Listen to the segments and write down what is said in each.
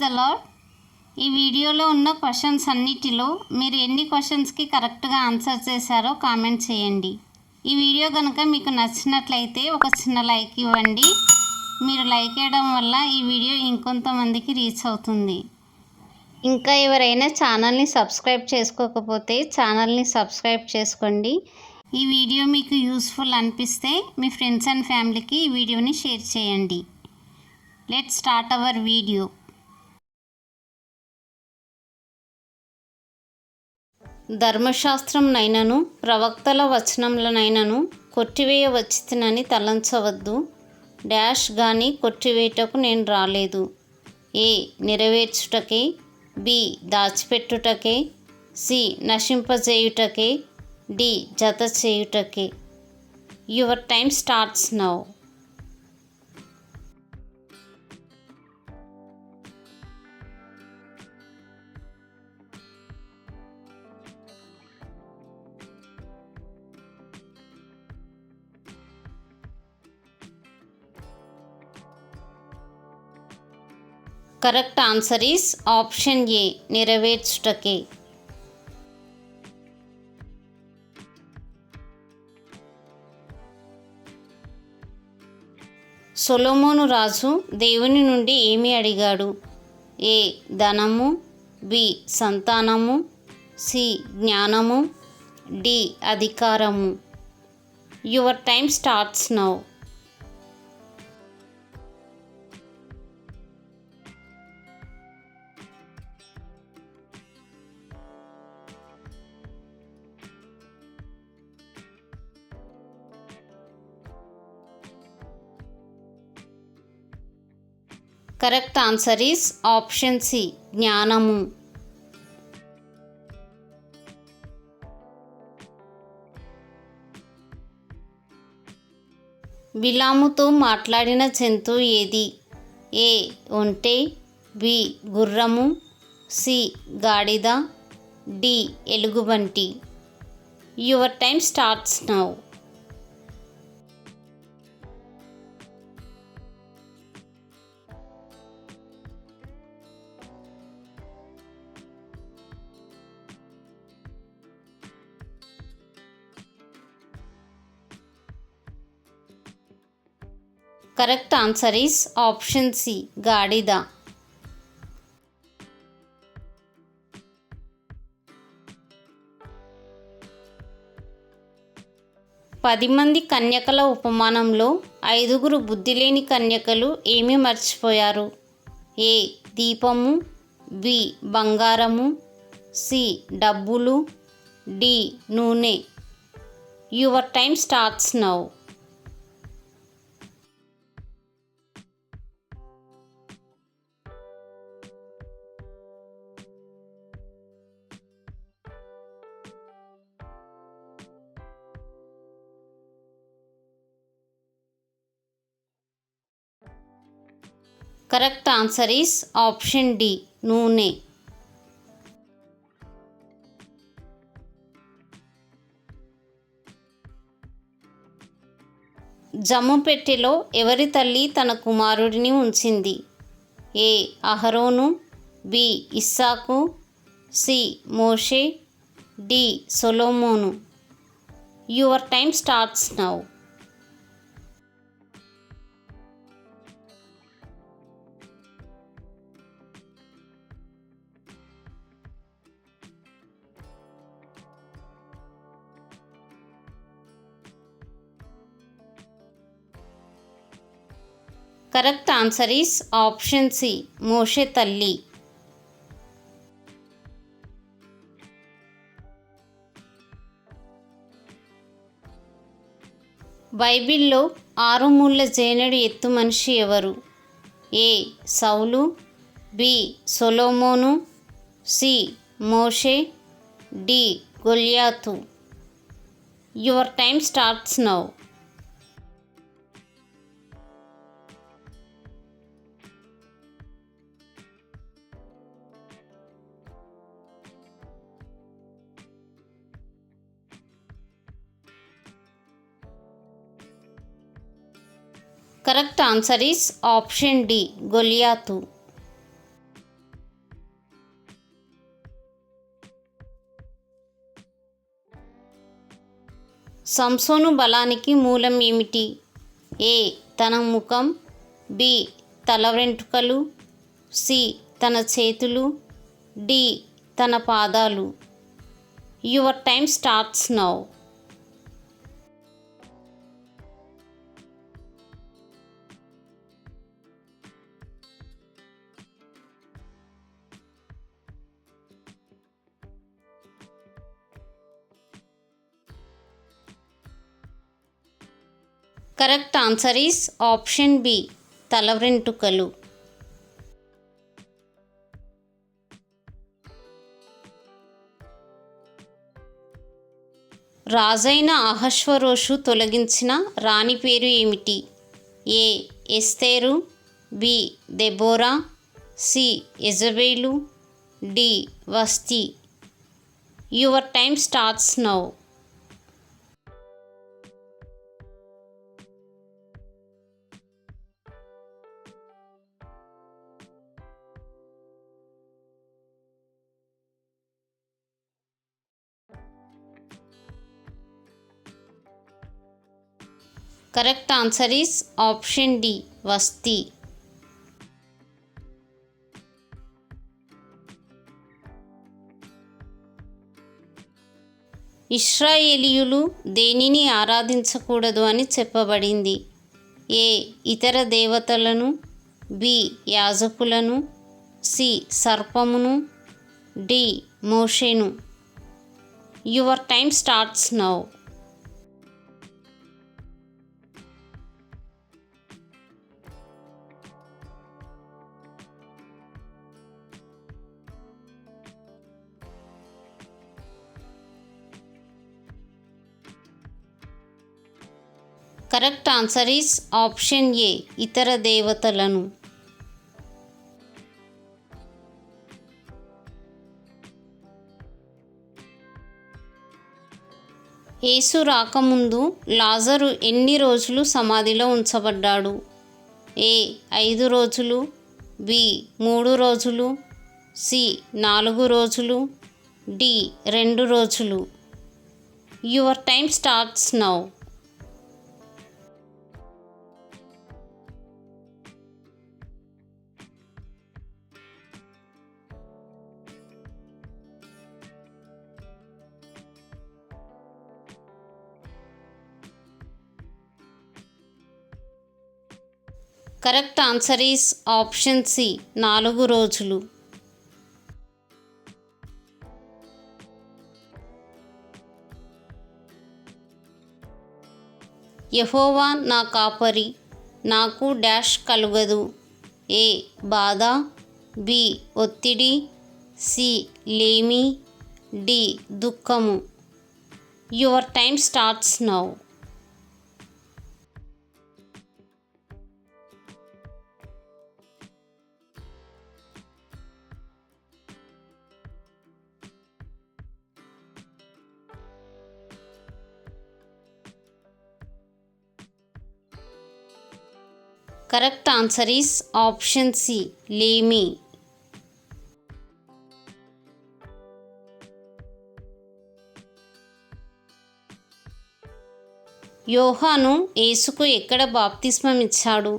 The lord. ఈ వీడియోలో ఉన్న క్వశ్చన్స్ అన్నిటిలో మీరు ఎన్ని క్వశ్చన్స్కి కరెక్ట్గా ఆన్సర్ చేశారో కామెంట్ చేయండి. ఈ వీడియో కనుక మీకు నచ్చినట్లయితే ఒక చిన్న లైక్ ఇవ్వండి. మీరు లైక్ చేయడం వల్ల ఈ వీడియో ఇంకొంతమందికి రీచ్ అవుతుంది. ఇంకా ఎవరైనా ఛానల్ని సబ్స్క్రైబ్ చేసుకోకపోతే ఛానల్ని సబ్స్క్రైబ్ చేసుకోండి. ఈ వీడియో మీకు యూస్ఫుల్ అనిపిస్తే మీ ఫ్రెండ్స్ అండ్ ఫ్యామిలీకి ఈ వీడియోని షేర్ చేయండి. Let's start our video. ధర్మశాస్త్రం నైనను ప్రవక్తల వచనములనైనను కొట్టివేయవచ్చితినని తలంచవద్దు. డాష్ గాని కొట్టివేయటకు నేను రాలేదు. ఏ నెరవేర్చుటకే, బి దాచిపెట్టుటకే, సి నశింపజేయుటకే, డి జత చేయుటకే. Your time starts now. Correct answer is option A నెరవేర్చుటకే. సొలొమోను రాజు దేవుని నుండి ఏమి అడిగాడు? ఏ ధనము, బి సంతానము, సి జ్ఞానము, డి అధికారము. Your time starts now. Correct answer is option C జ్ఞానము. బిలాముతో మాట్లాడిన జంతువు ఏది? ఏ ఒంటె, బి గుర్రము, సి గాడిద, డి ఎలుగుబంటి. Your time starts now. Correct answer is option C గాడిద. పది మంది కన్యకల ఉపమానంలో 5 బుద్ధిలేని కన్యకలు ఏమి మర్చిపోయారు? ఏ దీపము, బి బంగారము, సి డబ్బులు, డి నూనె. Your time starts now. Correct answer is option D నూనె. జమ్ము పెట్టెలో ఎవరి తల్లి తన కుమారుడిని ఉంచింది? ఏ అహరోను, బి ఇస్సాకు, సి మోషే, డి సొలొమోను. Your time starts now. Correct answer is option C మోషే తల్లి. బైబిల్లో 6 మూళ్ళ జేనెడు ఎత్తు మనిషి ఎవరు? ఏ సౌలు, బి సొలొమోను, సి మోషే, డి గొల్యాతు. Your time starts now. Correct answer is option D గొలియాతు. సంసోను బలానికి మూలం ఏమిటి? ఏ. తన ముఖం, బి. తల వెంట్రుకలు, సి. తన చేతులు, డి. తన పాదాలు. Your time starts now. Correct answer is option B, తల వెంట్రుకలు. రాజైన అహష్వరోషు తొలగించిన రాణి పేరు ఏమిటి? ఏ. ఎస్తేరు, బి. దెబోరా, సి. యెజబెలు, డి. వస్తి. Your time starts now. Correct answer is option D, వస్తి. ఇశ్రాయేలీయులు దేనిని ఆరాధించకూడదు అని చెప్పబడింది? ఏ. ఇతర దేవతలను, బి. యాజకులను, సి. సర్పమును, డి. మోషేను. Your time starts now. Correct answer is option ఏ, ఇతర దేవతలను. యేసు రాకముందు లాజరు ఎన్ని రోజులు సమాధిలో ఉంచబడ్డాడు? ఏ. 5 రోజులు, బి. 3 రోజులు, సి. 4 రోజులు, డి. 2 రోజులు. Your time starts now. Correct answer is option C, 4 రోజులు. యెహోవా నా కాపరి, నాకు డాష్ కలుగదు. ఏ. బాధ, బి. ఒత్తిడి, సి. లేమి, డి. దుఃఖము. Your time starts now. Correct answer is option C, లేమి. యోహాను యేసుకు ఎక్కడ బాప్తిస్మం ఇచ్చాడు?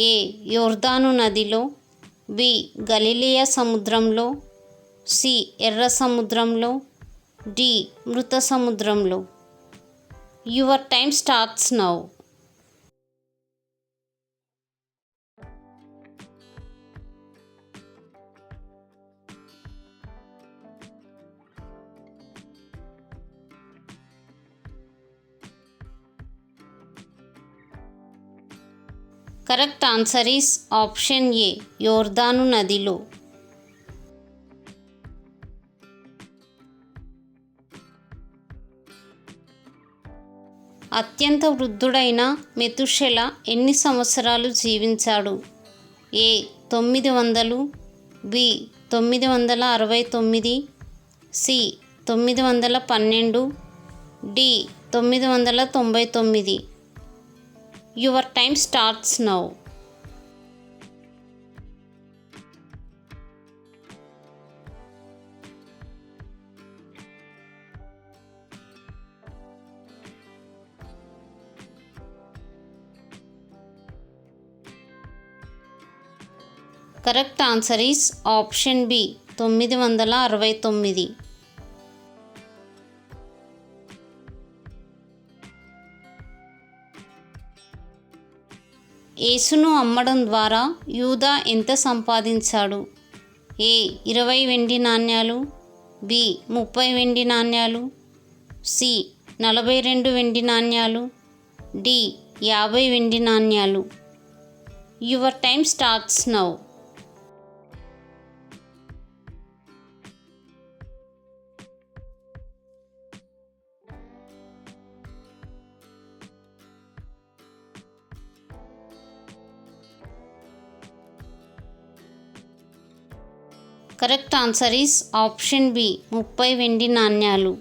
ఏ. యోర్దాను నదిలో, బి. గలిలయ సముద్రంలో, సి. ఎర్ర సముద్రంలో, డి. మృత సముద్రంలో. Your time starts now. Correct answer is option A, యోర్దాను నదిలో. అత్యంత వృద్ధుడైన మెతుషెల ఎన్ని సంవత్సరాలు జీవించాడు? A. 900, B. 969, C. 912, D. 999. Your time starts now. Correct answer is option B 969. యేసును అమ్మడం ద్వారా యూదా ఎంత సంపాదించాడు? ఏ 20 వెండి నాణ్యాలు, బి 30 వెండి నాణ్యాలు, సి 42 వెండి నాణ్యాలు, డి 50 వెండి నాణ్యాలు. Your time starts now. Correct answer is option B 30 వెండి నాణ్యాలు.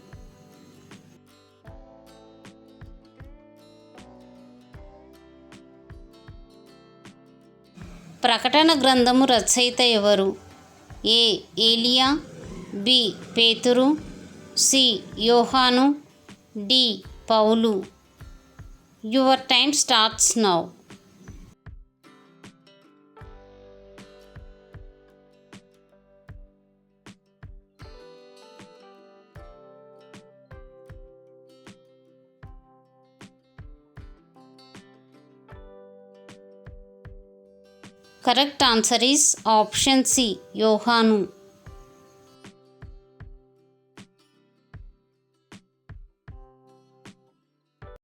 ప్రకటన గ్రంథము రచయిత ఎవరు? ఏ ఏలియా, బి పేతురు, సి యోహాను, డి పౌలు. Your time starts now. Correct answer is option C యోహాను.